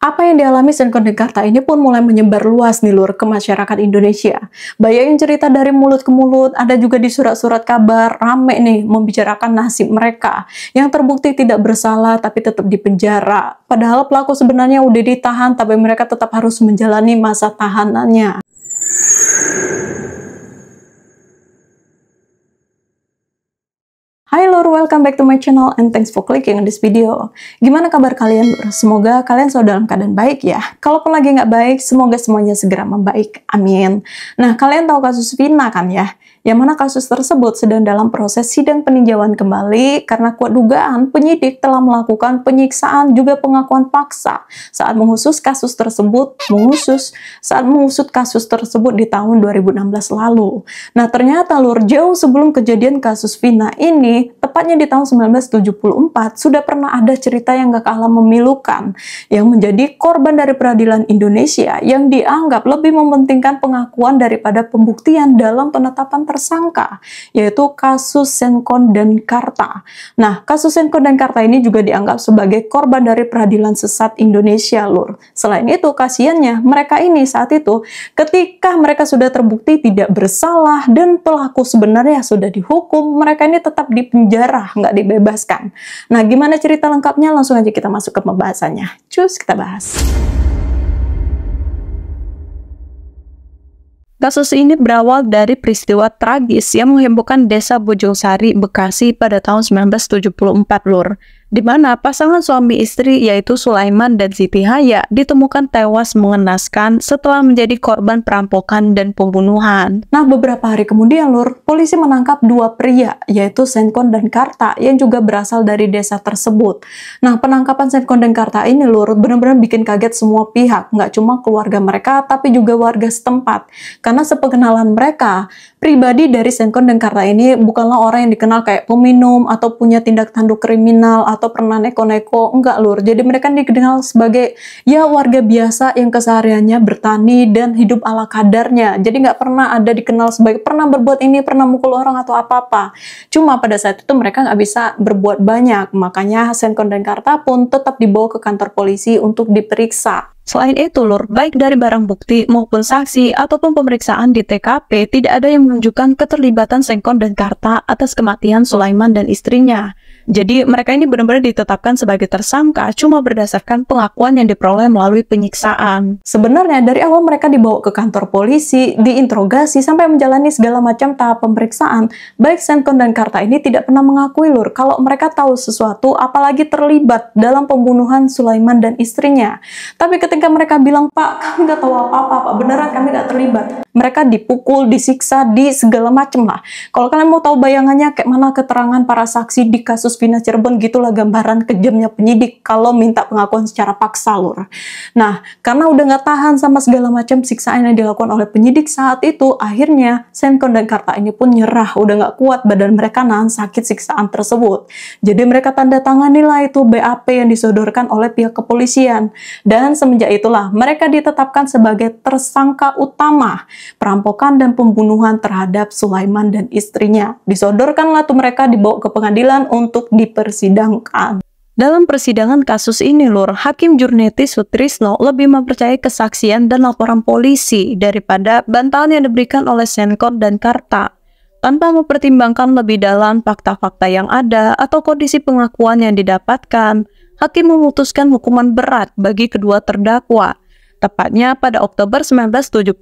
Apa yang dialami Senkon dan Karta ini pun mulai menyebar luas nih lur ke masyarakat Indonesia. Banyak yang cerita dari mulut ke mulut, ada juga di surat-surat kabar, rame nih membicarakan nasib mereka yang terbukti tidak bersalah tapi tetap dipenjara. Padahal pelaku sebenarnya udah ditahan tapi mereka tetap harus menjalani masa tahanannya. Hai lur, welcome back to my channel and thanks for clicking on this video. Gimana kabar kalian lur? Semoga kalian selalu dalam keadaan baik ya. Kalaupun lagi nggak baik, semoga semuanya segera membaik. Amin. Nah, kalian tahu kasus Vina kan ya? Yang mana kasus tersebut sedang dalam proses sidang peninjauan kembali karena kuat dugaan penyidik telah melakukan penyiksaan juga pengakuan paksa saat mengusut kasus tersebut di tahun 2016 lalu. Nah, ternyata lur, jauh sebelum kejadian kasus Vina ini, tepatnya di tahun 1974, sudah pernah ada cerita yang gak kalah memilukan yang menjadi korban dari peradilan Indonesia yang dianggap lebih mementingkan pengakuan daripada pembuktian dalam penetapan tersangka, yaitu kasus Senkon dan Karta. Nah, kasus Senkon dan Karta ini juga dianggap sebagai korban dari peradilan sesat Indonesia, lur. Selain itu, kasihannya mereka ini saat itu ketika mereka sudah terbukti tidak bersalah dan pelaku sebenarnya sudah dihukum, mereka ini tetap di penjara, nggak dibebaskan. Nah, gimana cerita lengkapnya? Langsung aja kita masuk ke pembahasannya. Cus, kita bahas. Kasus ini berawal dari peristiwa tragis yang menghebohkan desa Bojongsari, Bekasi pada tahun 1974, lur. Di mana pasangan suami istri yaitu Sulaiman dan Siti Haya ditemukan tewas mengenaskan setelah menjadi korban perampokan dan pembunuhan. Nah, beberapa hari kemudian lur, polisi menangkap dua pria yaitu Senkon dan Karta yang juga berasal dari desa tersebut. Nah, penangkapan Senkon dan Karta ini lur benar-benar bikin kaget semua pihak, nggak cuma keluarga mereka tapi juga warga setempat. Karena sepengenalan mereka, pribadi dari Senkon dan Karta ini bukanlah orang yang dikenal kayak peminum atau punya tindak tanduk kriminal atau pernah neko-neko, enggak lur. Jadi mereka dikenal sebagai ya warga biasa yang kesehariannya bertani dan hidup ala kadarnya. Jadi nggak pernah ada dikenal sebagai pernah berbuat ini, pernah mukul orang atau apa-apa. Cuma pada saat itu mereka nggak bisa berbuat banyak, makanya Senkon dan Karta pun tetap dibawa ke kantor polisi untuk diperiksa. Selain itu lur, baik dari barang bukti maupun saksi ataupun pemeriksaan di TKP tidak ada yang menunjukkan keterlibatan Senkon dan Karta atas kematian Sulaiman dan istrinya. Jadi mereka ini benar-benar ditetapkan sebagai tersangka cuma berdasarkan pengakuan yang diperoleh melalui penyiksaan. Sebenarnya dari awal mereka dibawa ke kantor polisi, diinterogasi sampai menjalani segala macam tahap pemeriksaan. Baik Senkon dan Karta ini tidak pernah mengakui lur kalau mereka tahu sesuatu apalagi terlibat dalam pembunuhan Sulaiman dan istrinya. Tapi ketika mereka bilang, "Pak, kami nggak tahu apa-apa, Pak, beneran kami nggak terlibat." Mereka dipukul, disiksa, di segala macem lah. Kalau kalian mau tahu bayangannya kayak mana keterangan para saksi di kasus Vina Cirebon, gitulah gambaran kejamnya penyidik kalau minta pengakuan secara paksa lur. Nah, karena udah nggak tahan sama segala macam siksaan yang dilakukan oleh penyidik saat itu, akhirnya Senkon dan Karta ini pun nyerah, udah nggak kuat badan mereka nahan sakit siksaan tersebut. Jadi mereka tanda tangani lah itu BAP yang disodorkan oleh pihak kepolisian. Dan semenjak itulah mereka ditetapkan sebagai tersangka utama perampokan dan pembunuhan terhadap Sulaiman dan istrinya. Disodorkanlah tuh mereka dibawa ke pengadilan untuk dipersidangkan. Dalam persidangan kasus ini lur, Hakim Jurneti Sutrisno lebih mempercayai kesaksian dan laporan polisi daripada bantahan yang diberikan oleh Senkon dan Karta. Tanpa mempertimbangkan lebih dalam fakta-fakta yang ada atau kondisi pengakuan yang didapatkan, Hakim memutuskan hukuman berat bagi kedua terdakwa. Tepatnya pada Oktober 1977,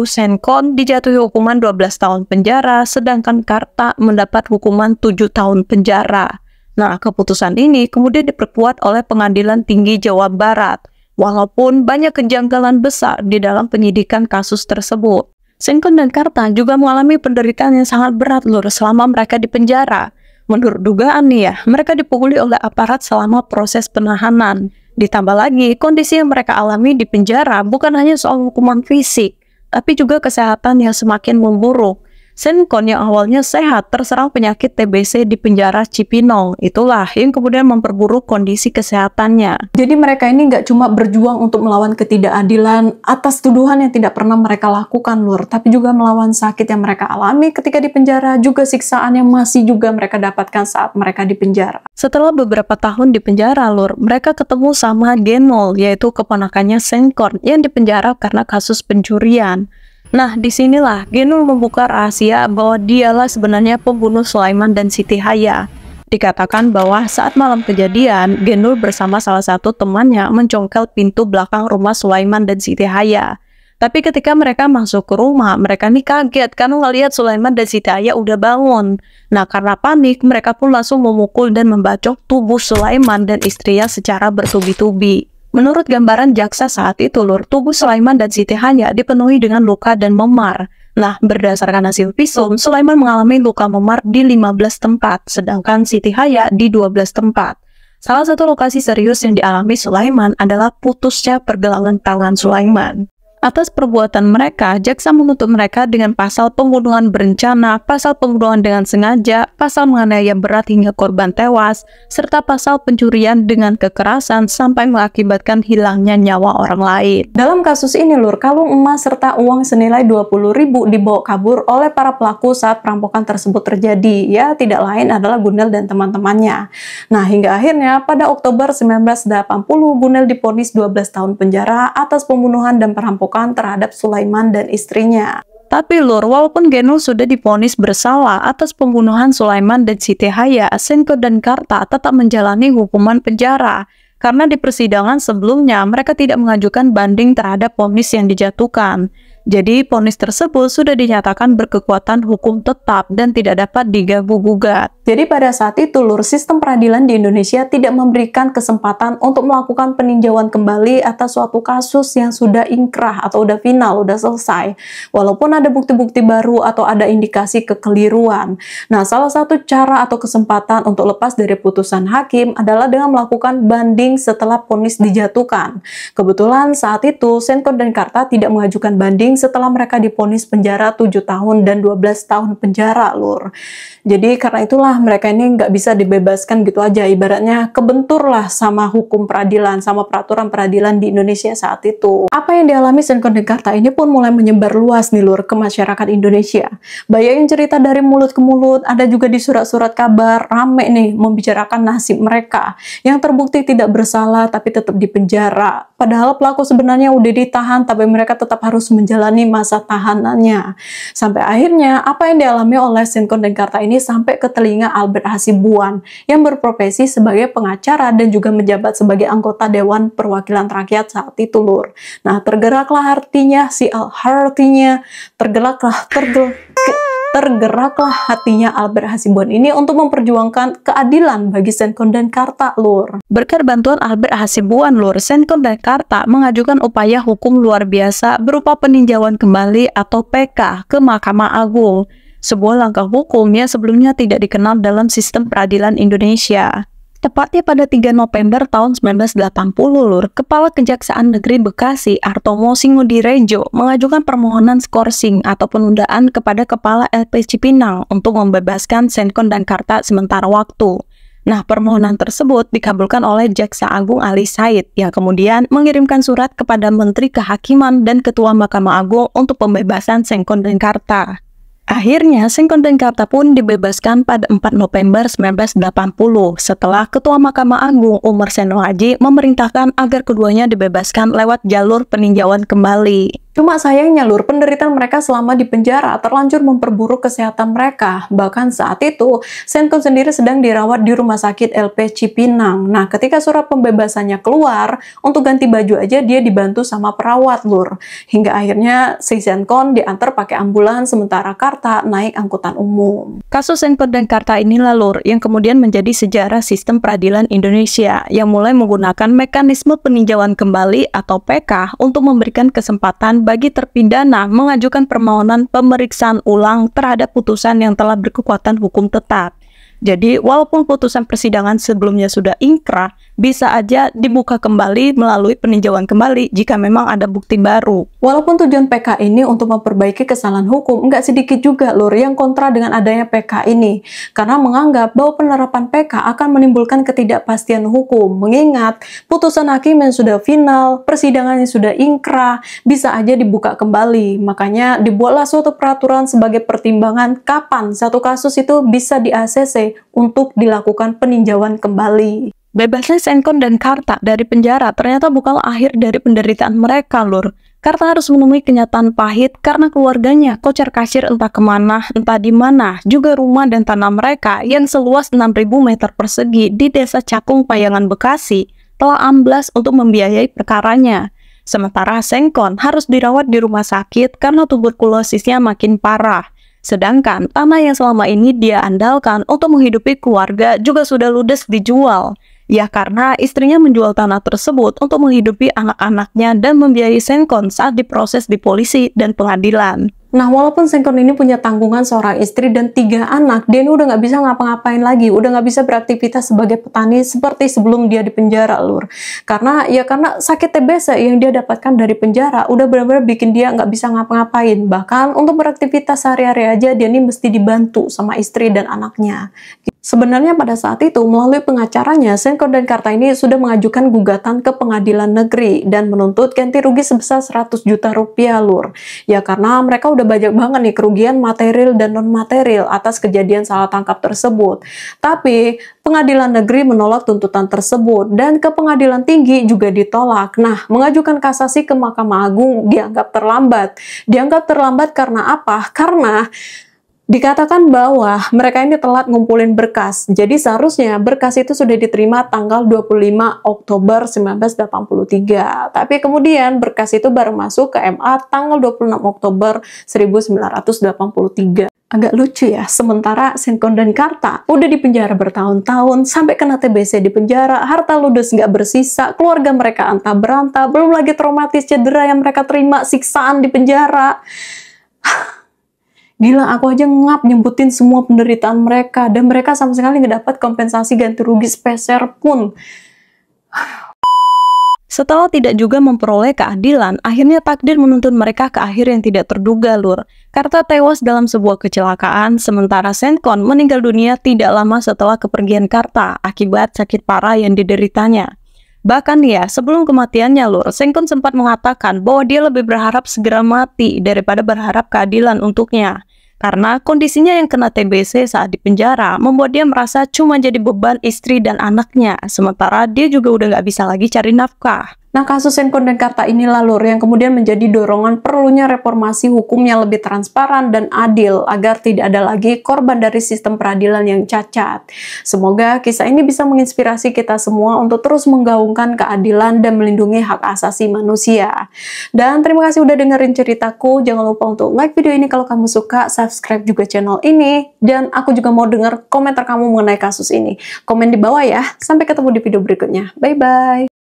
Senkon dijatuhi hukuman 12 tahun penjara, sedangkan Karta mendapat hukuman 7 tahun penjara. Nah, keputusan ini kemudian diperkuat oleh Pengadilan Tinggi Jawa Barat, walaupun banyak kejanggalan besar di dalam penyidikan kasus tersebut. Senkon dan Karta juga mengalami penderitaan yang sangat berat lur selama mereka di penjara. Menurut dugaan nih ya, mereka dipukuli oleh aparat selama proses penahanan. Ditambah lagi, kondisi yang mereka alami di penjara bukan hanya soal hukuman fisik, tapi juga kesehatan yang semakin memburuk. Senkon yang awalnya sehat terserang penyakit TBC di penjara Cipinang. Itulah yang kemudian memperburuk kondisi kesehatannya. Jadi mereka ini nggak cuma berjuang untuk melawan ketidakadilan atas tuduhan yang tidak pernah mereka lakukan, Lur, tapi juga melawan sakit yang mereka alami ketika di penjara, juga siksaan yang masih juga mereka dapatkan saat mereka di penjara. Setelah beberapa tahun di penjara, Lur, mereka ketemu sama Genol, yaitu keponakannya Senkon yang dipenjara karena kasus pencurian. Nah, disinilah Genul membuka rahasia bahwa dialah sebenarnya pembunuh Sulaiman dan Siti Haya. Dikatakan bahwa saat malam kejadian, Genul bersama salah satu temannya mencongkel pintu belakang rumah Sulaiman dan Siti Haya. Tapi ketika mereka masuk ke rumah, mereka nih kaget karena ngelihat Sulaiman dan Siti Haya udah bangun. Nah, karena panik, mereka pun langsung memukul dan membacok tubuh Sulaiman dan istrinya secara bertubi-tubi. Menurut gambaran jaksa saat itu, Lur, tubuh Sulaiman dan Siti Haya dipenuhi dengan luka dan memar. Nah, berdasarkan hasil visum, Sulaiman mengalami luka memar di 15 tempat, sedangkan Siti Haya di 12 tempat. Salah satu lokasi serius yang dialami Sulaiman adalah putusnya pergelangan tangan Sulaiman. Atas perbuatan mereka, jaksa menuntut mereka dengan pasal pembunuhan berencana, pasal pembunuhan dengan sengaja, pasal menganiaya berat hingga korban tewas, serta pasal pencurian dengan kekerasan sampai mengakibatkan hilangnya nyawa orang lain. Dalam kasus ini, Lur, kalung emas serta uang senilai 20.000 dibawa kabur oleh para pelaku saat perampokan tersebut terjadi. Ya, tidak lain adalah Gunel dan teman-temannya. Nah, hingga akhirnya pada Oktober 1980, Gunel divonis 12 tahun penjara atas pembunuhan dan perampokan terhadap Sulaiman dan istrinya. Tapi, Lur, walaupun Genul sudah divonis bersalah atas pembunuhan Sulaiman dan Siti Haya, Senkon dan Karta tetap menjalani hukuman penjara. Karena di persidangan sebelumnya mereka tidak mengajukan banding terhadap vonis yang dijatuhkan. Jadi, vonis tersebut sudah dinyatakan berkekuatan hukum tetap dan tidak dapat diganggu-gugat. Jadi pada saat itu, Lur, sistem peradilan di Indonesia tidak memberikan kesempatan untuk melakukan peninjauan kembali atas suatu kasus yang sudah inkrah atau udah final, udah selesai. Walaupun ada bukti-bukti baru atau ada indikasi kekeliruan. Nah, salah satu cara atau kesempatan untuk lepas dari putusan hakim adalah dengan melakukan banding setelah vonis dijatuhkan. Kebetulan saat itu, Senkon dan Karta tidak mengajukan banding setelah mereka divonis penjara 7 tahun dan 12 tahun penjara, Lur. Jadi karena itulah mereka ini nggak bisa dibebaskan gitu aja, ibaratnya kebenturlah sama hukum peradilan, sama peraturan peradilan di Indonesia saat itu. Apa yang dialami Senkon dan Karta ini pun mulai menyebar luas nih, Lur, ke masyarakat Indonesia. Banyak yang cerita dari mulut ke mulut, ada juga di surat-surat kabar, rame nih membicarakan nasib mereka yang terbukti tidak bersalah tapi tetap dipenjara. Padahal pelaku sebenarnya udah ditahan tapi mereka tetap harus menjalani masa tahanannya. Sampai akhirnya apa yang dialami oleh Senkon dan Karta ini sampai ke telinga Albert Hasibuan yang berprofesi sebagai pengacara dan juga menjabat sebagai anggota Dewan Perwakilan Rakyat saat itu, Lur. Nah, tergeraklah hatinya Albert Hasibuan ini untuk memperjuangkan keadilan bagi Senkon dan Karta, Lur. Berkat bantuan Albert Hasibuan, Lur, Senkon dan Karta mengajukan upaya hukum luar biasa berupa peninjauan kembali atau PK ke Mahkamah Agung. Sebuah langkah hukum yang sebelumnya tidak dikenal dalam sistem peradilan Indonesia. Tepatnya pada 3 November tahun 1980, Lur, Kepala Kejaksaan Negeri Bekasi, Artomo Singudirejo, mengajukan permohonan skorsing atau penundaan kepada Kepala LP Cipinang untuk membebaskan Senkon dan Karta sementara waktu. Nah, permohonan tersebut dikabulkan oleh Jaksa Agung Ali Said, yang kemudian mengirimkan surat kepada Menteri Kehakiman dan Ketua Mahkamah Agung untuk pembebasan Senkon dan Karta. Akhirnya, Senkon dan Karta pun dibebaskan pada 4 November 1980 setelah Ketua Mahkamah Agung Umar Seno Haji memerintahkan agar keduanya dibebaskan lewat jalur peninjauan kembali. Cuma sayangnya, Lur, penderitaan mereka selama di penjara terlanjur memperburuk kesehatan mereka. Bahkan saat itu, Senkon sendiri sedang dirawat di Rumah Sakit LP Cipinang. Nah, ketika surat pembebasannya keluar, untuk ganti baju aja dia dibantu sama perawat, Lur. Hingga akhirnya si Senkon diantar pakai ambulans, sementara Karta naik angkutan umum. Kasus Senkon dan Karta inilah, Lur, yang kemudian menjadi sejarah sistem peradilan Indonesia yang mulai menggunakan mekanisme peninjauan kembali atau PK untuk memberikan kesempatan bagi terpidana mengajukan permohonan pemeriksaan ulang terhadap putusan yang telah berkekuatan hukum tetap. Jadi, walaupun putusan persidangan sebelumnya sudah ingkrah, bisa aja dibuka kembali melalui peninjauan kembali jika memang ada bukti baru. Walaupun tujuan PK ini untuk memperbaiki kesalahan hukum, nggak sedikit juga lur yang kontra dengan adanya PK ini. Karena menganggap bahwa penerapan PK akan menimbulkan ketidakpastian hukum. Mengingat putusan hakim yang sudah final, persidangan yang sudah ingkrah, bisa aja dibuka kembali. Makanya dibuatlah suatu peraturan sebagai pertimbangan kapan satu kasus itu bisa di-ACC untuk dilakukan peninjauan kembali. Bebasnya Senkon dan Karta dari penjara ternyata bukanlah akhir dari penderitaan mereka, lur. Karta harus menemui kenyataan pahit karena keluarganya kocar-kacir entah kemana, entah di mana. Juga rumah dan tanah mereka yang seluas 6.000 meter persegi di Desa Cakung, Payangan, Bekasi telah amblas untuk membiayai perkaranya. Sementara Senkon harus dirawat di rumah sakit karena tuberkulosisnya makin parah. Sedangkan tanah yang selama ini dia andalkan untuk menghidupi keluarga juga sudah ludes dijual. Ya karena istrinya menjual tanah tersebut untuk menghidupi anak-anaknya dan membiayai Senkon saat diproses di polisi dan pengadilan. Nah, walaupun Senkon ini punya tanggungan seorang istri dan 3 anak, dia ini udah nggak bisa ngapa-ngapain lagi, udah nggak bisa beraktivitas sebagai petani seperti sebelum dia di penjara, lur. Karena sakit TBC yang dia dapatkan dari penjara udah benar-benar bikin dia nggak bisa ngapa-ngapain. Bahkan untuk beraktivitas sehari-hari aja dia ini mesti dibantu sama istri dan anaknya. Sebenarnya pada saat itu, melalui pengacaranya, Senkon dan Karta ini sudah mengajukan gugatan ke pengadilan negeri dan menuntut ganti rugi sebesar 100 juta rupiah, lur. Ya karena mereka udah banyak banget nih kerugian material dan non-material atas kejadian salah tangkap tersebut. Tapi, pengadilan negeri menolak tuntutan tersebut dan ke pengadilan tinggi juga ditolak. Nah, mengajukan kasasi ke Mahkamah Agung dianggap terlambat. Dianggap terlambat karena apa? Karena dikatakan bahwa mereka ini telat ngumpulin berkas. Jadi seharusnya berkas itu sudah diterima tanggal 25 Oktober 1983. Tapi kemudian berkas itu baru masuk ke MA tanggal 26 Oktober 1983. Agak lucu ya, sementara Senkon dan Karta udah di penjara bertahun-tahun, sampai kena TBC di penjara, harta ludes nggak bersisa, keluarga mereka antah berantah, belum lagi traumatis cedera yang mereka terima, siksaan di penjara. Gila, aku aja ngap nyebutin semua penderitaan mereka, dan mereka sama sekali nggak dapat kompensasi ganti rugi sepeser pun. Setelah tidak juga memperoleh keadilan, akhirnya takdir menuntun mereka ke akhir yang tidak terduga, lur. Karta tewas dalam sebuah kecelakaan, sementara Senkon meninggal dunia tidak lama setelah kepergian Karta akibat sakit parah yang dideritanya. Bahkan ya, sebelum kematiannya, lur, Senkon sempat mengatakan bahwa dia lebih berharap segera mati daripada berharap keadilan untuknya. Karena kondisinya yang kena TBC saat di penjara membuat dia merasa cuma jadi beban istri dan anaknya, sementara dia juga udah nggak bisa lagi cari nafkah. Nah, kasus Senkon dan Karta inilah, lur, yang kemudian menjadi dorongan perlunya reformasi hukum yang lebih transparan dan adil agar tidak ada lagi korban dari sistem peradilan yang cacat. Semoga kisah ini bisa menginspirasi kita semua untuk terus menggaungkan keadilan dan melindungi hak asasi manusia. Dan terima kasih udah dengerin ceritaku. Jangan lupa untuk like video ini kalau kamu suka, subscribe juga channel ini, dan aku juga mau denger komentar kamu mengenai kasus ini. Komen di bawah ya. Sampai ketemu di video berikutnya. Bye-bye.